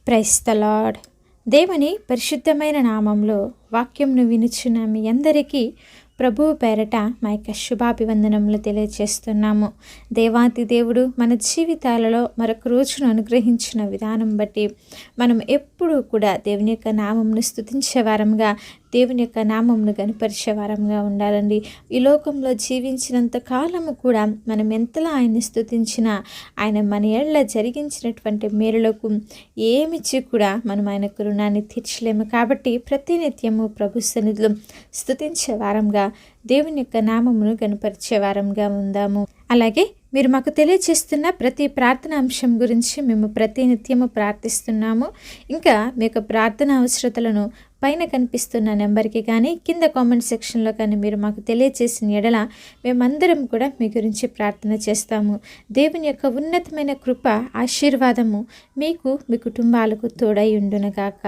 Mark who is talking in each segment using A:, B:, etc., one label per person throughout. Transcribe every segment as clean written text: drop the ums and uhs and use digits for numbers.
A: Praise the lord. దేవుని పరిశుద్ధమైన నామంలో వాక్యంను వినుచున్న మీ అందరికీ ప్రభువు పేరట మా యొక్క శుభాభివందనములు తెలియజేస్తున్నాము. దేవాతి దేవుడు మన జీవితాలలో మరొక రోజును అనుగ్రహించిన విధానం బట్టి మనం ఎప్పుడూ కూడా దేవుని యొక్క నామంను స్తుతించే వారంగా, దేవుని యొక్క నామంను గనుపరిచే వారంగా ఉండాలండి. ఈ లోకంలో జీవించినంత కాలము కూడా మనం ఎంతలా ఆయన్ని స్తుతించినా ఆయన మన ఏళ్ళ జరిగించినటువంటి మేలులకు ఏమిచ్చి కూడా మనం ఆయనకు రుణాన్ని తీర్చలేము. కాబట్టి ప్రతినిత్యము ప్రభు సన్నిధిలో స్తుతించే వారంగా, దేవుని యొక్క నామమును గనుపరిచే వారంగా ఉందాము. అలాగే మీరు మాకు తెలియజేస్తున్న ప్రతి ప్రార్థన అంశం గురించి మేము ప్రతినిత్యము ప్రార్థిస్తున్నాము. ఇంకా మీ యొక్క ప్రార్థన అవసరతలను పైన కనిపిస్తున్న నెంబర్కి కానీ కింద కామెంట్ సెక్షన్లో కానీ మీరు మాకు తెలియజేసిన ఎడల మేమందరం కూడా మీ గురించి ప్రార్థన చేస్తాము. దేవుని యొక్క ఉన్నతమైన కృప, ఆశీర్వాదము మీకు, మీ కుటుంబాలకు తోడై ఉండునుగాక.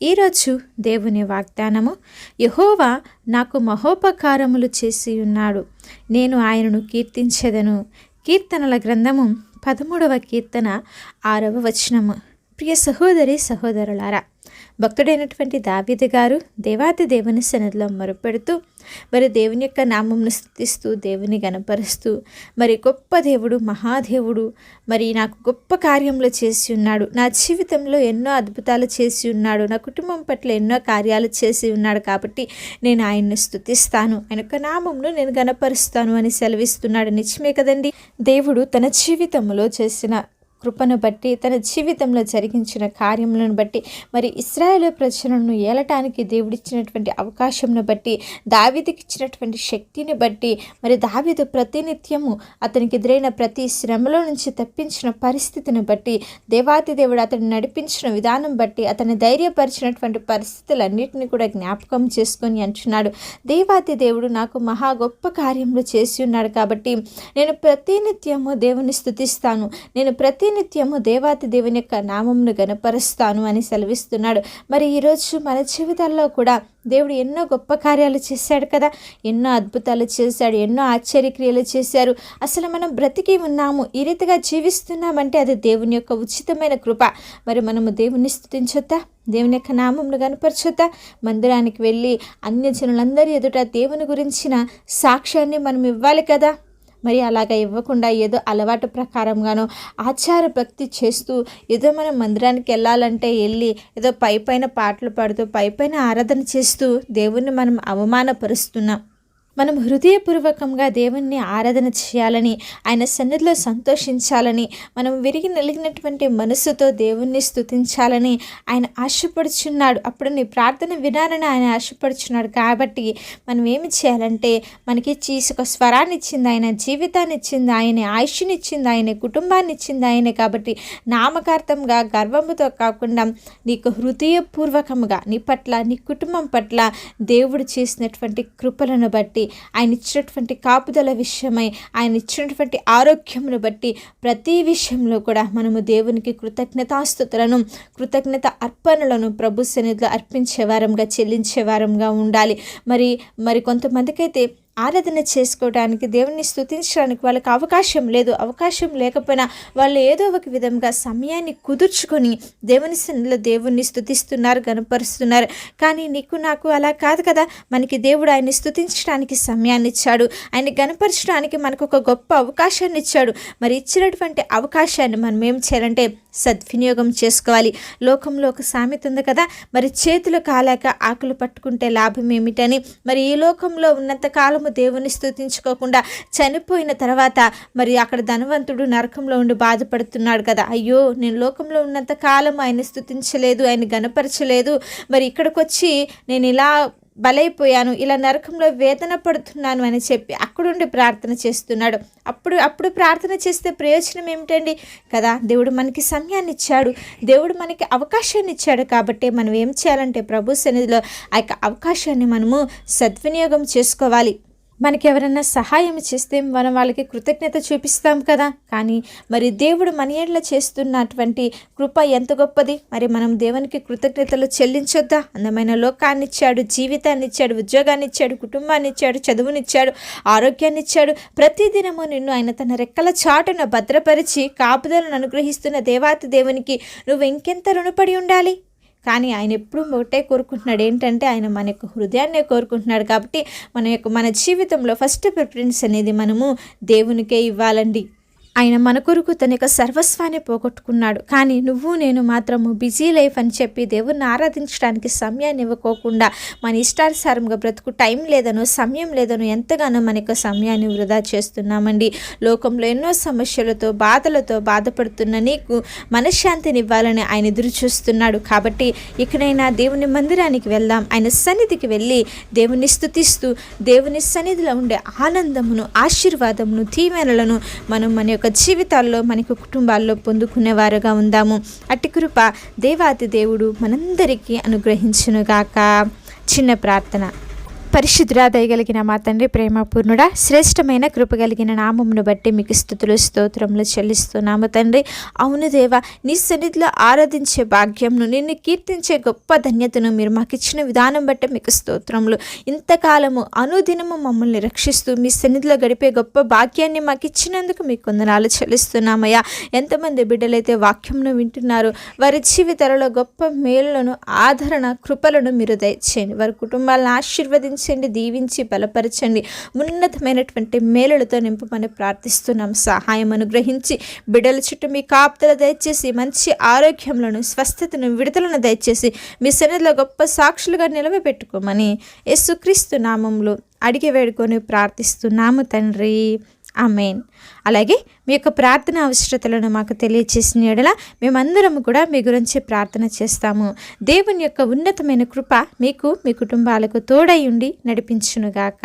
A: ఈరోజు దేవుని వాగ్దానము, యెహోవా నాకు మహోపకారములు చేసి ఉన్నాడు, నేను ఆయనను కీర్తించెదను. కీర్తనల గ్రంథము 13వ కీర్తన 6వ వచనము. ప్రియ సహోదరి సహోదరులారా, భక్తుడైనటువంటి దావీదు గారు దేవాతి దేవుని సన్నిధిలో మొరపెడుతూ మరి దేవుని యొక్క నామమును స్తుతిస్తూ, దేవుని గణపరుస్తూ, మరి గొప్ప దేవుడు, మహాదేవుడు మరి నాకు గొప్ప కార్యములు చేసి ఉన్నాడు, నా జీవితంలో ఎన్నో అద్భుతాలు చేసి ఉన్నాడు, నా కుటుంబం పట్ల ఎన్నో కార్యాలు చేసి ఉన్నాడు, కాబట్టి నేను ఆయన్ను స్తుతిస్తాను, ఆయన యొక్క నామమును నేను గణపరుస్తాను అని సెలవిస్తున్నాడు. నిజమే కదండి. దేవుడు తన జీవితంలో చేసిన కృపను బట్టి, తన జీవితంలో జరిగించిన కార్యములను బట్టి, మరి ఇశ్రాయేలు ప్రజలను ఏలటానికి దేవుడిచ్చినటువంటి అవకాశంను బట్టి, దావీదుకి ఇచ్చినటువంటి శక్తిని బట్టి, మరి దావీదు ప్రతినిత్యము అతనికి ఎదురైన ప్రతి శ్రమలో నుంచి తప్పించిన పరిస్థితిని బట్టి, దేవాతి దేవుడు అతన్ని నడిపించిన విధానం బట్టి, అతన్ని ధైర్యపరిచినటువంటి పరిస్థితులన్నింటినీ కూడా జ్ఞాపకం చేసుకొని అంటున్నాడు, దేవాతి దేవుడు నాకు మహా గొప్ప కార్యములు చేసి ఉన్నాడు, కాబట్టి నేను ప్రతినిత్యము దేవుని స్తుతిస్తాను, నేను నిత్యము దేవాతి దేవుని యొక్క నామమును గణపరుస్తాను అని సెలవిస్తున్నాడు. మరి ఈరోజు మన జీవితాల్లో కూడా దేవుడు ఎన్నో గొప్ప కార్యాలు చేశాడు కదా, ఎన్నో అద్భుతాలు చేశాడు, ఎన్నో ఆశ్చర్యక్రియలు చేశారు. అసలు మనం బ్రతికి ఉన్నాము, ఈ రీతిగా జీవిస్తున్నామంటే అది దేవుని యొక్క ఉచితమైన కృప. మరి మనము దేవుని స్తుతించొద్దా, దేవుని యొక్క నామమును గణపరచొద్దా? మందిరానికి వెళ్ళి అన్యజనులందరి ఎదుట దేవుని గురించిన సాక్ష్యాన్ని మనం ఇవ్వాలి కదా. మరి అలాగా ఇవ్వకుండా ఏదో అలవాటు ప్రకారంగానో ఆచార భక్తి చేస్తూ, ఏదో మనం మందిరానికి వెళ్ళాలంటే వెళ్ళి ఏదో పైపైన పాటలు పాడుతూ, పైపైన ఆరాధన చేస్తూ దేవుణ్ణి మనం అవమానపరుస్తున్నాం. మనం హృదయపూర్వకంగా దేవుణ్ణి ఆరాధన చేయాలని, ఆయన సన్నిధిలో సంతోషించాలని, మనం విరిగి నలిగినటువంటి మనసుతో దేవుణ్ణి స్తుతించాలని ఆయన ఆశపడుచున్నాడు. అప్పుడు నీ ప్రార్థన వినాలని ఆయన ఆశపడుచున్నాడు. కాబట్టి మనం ఏమి చేయాలంటే, మనకి ఒక స్వరాన్ని ఇచ్చింది ఆయన, జీవితాన్ని ఇచ్చింది ఆయనే, ఆయుష్ని ఇచ్చింది ఆయనే, కుటుంబాన్ని ఇచ్చింది ఆయనే. కాబట్టి నామకార్థంగా గర్వముతో కాకుండా నీకు హృదయపూర్వకంగా నీ పట్ల, నీ కుటుంబం పట్ల దేవుడు చేసినటువంటి కృపలను బట్టి, ఆయన ఇచ్చినటువంటి కాపుదల విషయమై, ఆయన ఇచ్చినటువంటి ఆరోగ్యమును బట్టి ప్రతి విషయంలో కూడా మనము దేవునికి కృతజ్ఞతాస్తుతులను, కృతజ్ఞత అర్పణలను ప్రభు సన్నిధిలో అర్పించే వారంగా, చెల్లించే వారంగా ఉండాలి. మరి కొంతమందికైతే ఆరాధన చేసుకోవడానికి, దేవుణ్ణి స్తుతించడానికి వాళ్ళకి అవకాశం లేదు. అవకాశం లేకపోయినా వాళ్ళు ఏదో ఒక విధంగా సమయాన్ని కుదుర్చుకొని దేవుని సన్నిధిలో దేవుణ్ణి స్తుతిస్తున్నారు, గణపరుస్తున్నారు. కానీ నీకు నాకు అలా కాదు కదా. మనకి దేవుడు ఆయన్ని స్తుతించడానికి సమయాన్ని ఇచ్చాడు, ఆయన్ని గణపరచడానికి మనకు ఒక గొప్ప అవకాశాన్ని ఇచ్చాడు. మరి ఇచ్చినటువంటి అవకాశాన్ని మనం ఏం చేయాలంటే సద్వినియోగం చేసుకోవాలి. లోకంలో ఒక సామెత ఉంది కదా, మరి చేతులు కాలేక ఆకులు పట్టుకుంటే లాభం ఏమిటని. మరి ఈ లోకంలో ఉన్నంత కాలము దేవుని స్తుతించుకోకుండా చనిపోయిన తర్వాత మరి అక్కడ ధనవంతుడు నరకంలో ఉండి బాధపడుతున్నాడు కదా. అయ్యో, నేను లోకంలో ఉన్నంత కాలం ఆయన స్తుతించలేదు, ఆయన గణపరచలేదు, మరి ఇక్కడికి వచ్చి నేను ఇలా బలైపోయాను, ఇలా నరకంలో వేదన పడుతున్నాను అని చెప్పి అక్కడుండి ప్రార్థన చేస్తున్నాడు. అప్పుడు ప్రార్థన చేస్తే ప్రయోజనం ఏమిటండి కదా. దేవుడు మనకి సమయాన్ని ఇచ్చాడు, దేవుడు మనకి అవకాశాన్ని ఇచ్చాడు. కాబట్టి మనం ఏం చేయాలంటే ప్రభు సన్నిధిలో ఆ యొక్క అవకాశాన్ని మనము సద్వినియోగం చేసుకోవాలి. మనకి ఎవరైనా సహాయం చేస్తే మనం వాళ్ళకి కృతజ్ఞత చూపిస్తాం కదా. కానీ మరి దేవుడు మన ఏళ్ళ చేస్తున్నటువంటి కృప ఎంత గొప్పది. మరి మనం దేవునికి కృతజ్ఞతలు చెల్లించొద్దా? అందమైన లోకాన్ని ఇచ్చాడు, జీవితాన్ని ఇచ్చాడు, ఉద్యోగాన్ని ఇచ్చాడు, కుటుంబాన్ని ఇచ్చాడు, చదువునిచ్చాడు, ఆరోగ్యాన్ని ఇచ్చాడు. ప్రతిదినము నిన్ను ఆయన తన రెక్కల చాటున భద్రపరిచి కాపుదలను అనుగ్రహిస్తున్న దేవాతి దేవునికి నువ్వు ఇంకెంత రుణపడి ఉండాలి. కానీ ఆయన ఎప్పుడూ ఒకటే కోరుకుంటున్నాడు, ఏంటంటే ఆయన మన యొక్క హృదయాన్నే కోరుకుంటున్నాడు. కాబట్టి మన జీవితంలో ఫస్ట్ ప్రిఫరెన్స్ అనేది మనము దేవునికే ఇవ్వాలండి. ఆయన మన కొరకు తన యొక్క సర్వస్వాన్ని పోగొట్టుకున్నాడు. కానీ నువ్వు నేను మాత్రము బిజీ లైఫ్ అని చెప్పి దేవుణ్ణి ఆరాధించడానికి సమయాన్ని ఇవ్వకోకుండా మన ఇష్టానుసారంగా బ్రతుకు టైం లేదనో సమయం లేదనో ఎంతగానో మన యొక్క సమయాన్ని వృధా చేస్తున్నామండి. లోకంలో ఎన్నో సమస్యలతో బాధలతో బాధపడుతున్న నీకు మనశ్శాంతిని ఇవ్వాలని ఆయన ఎదురు చూస్తున్నాడు. కాబట్టి ఇకనైనా దేవుని మందిరానికి వెళ్దాం. ఆయన సన్నిధికి వెళ్ళి దేవుని స్తుతిస్తూ దేవుని సన్నిధిలో ఉండే ఆనందమును, ఆశీర్వాదమును, దీవెనలను మనం మన యొక్క జీవితాల్లో మనకు కుటుంబాల్లో పొందుకునేవారుగా ఉందాము. అట్టి కృప దేవాతి దేవుడు మనందరికీ అనుగ్రహించునుగాక. చిన్న ప్రార్థన. పరిశుద్ధుడా, దయగలిగిన మా తండ్రి, ప్రేమపూర్ణుడా, శ్రేష్టమైన కృప కలిగిన నామమును బట్టి మీకు స్తుతులు స్తోత్రములు చెల్లిస్తున్నాము తండ్రి. అవును దేవా, నీ సన్నిధిలో ఆరాధించే భాగ్యంను, నిన్ను కీర్తించే గొప్ప ధన్యతను మీరు మాకు ఇచ్చిన విధానం బట్టి మీకు స్తోత్రములు. ఇంతకాలము అనుదినము మమ్మల్ని రక్షిస్తూ మీ సన్నిధిలో గడిపే గొప్ప భాగ్యాన్ని మాకు ఇచ్చినందుకు మీకు వందనాలు చెల్లిస్తున్నామయ్యా. ఎంతమంది బిడ్డలైతే వాక్యంను వింటున్నారు, వారి జీవితాలలో గొప్ప మేలులను, ఆదరణ, కృపలను మీరు దయచేయండి. వారి కుటుంబాలను ఆశీర్వదించండి, దీవించి బలపరచండి. ఉన్నతమైనటువంటి మేలులతో నింపమని ప్రార్థిస్తున్నాం. సహాయం అనుగ్రహించి బిడ్డల చుట్టూ మీ కాపుదల దయచేసి మంచి ఆరోగ్యములను, స్వస్థతను, విడుదలను దయచేసి మీ సన్నిధిలో గొప్ప సాక్షులుగా నిలవబెట్టుకోమని యేసుక్రీస్తు నామములో అడిగి వేడుకొని ప్రార్థిస్తున్నాము తండ్రి. ఆమేన్. అలాగే మీ యొక్క ప్రార్థన అవసరతలను మాకు తెలియచేసిన యెడల మేమందరము కూడా మీ గురించి ప్రార్థన చేస్తాము. దేవుని యొక్క ఉన్నతమైన కృప మీకు, మీ కుటుంబాలకు తోడై ఉండి నడిపించునుగాక.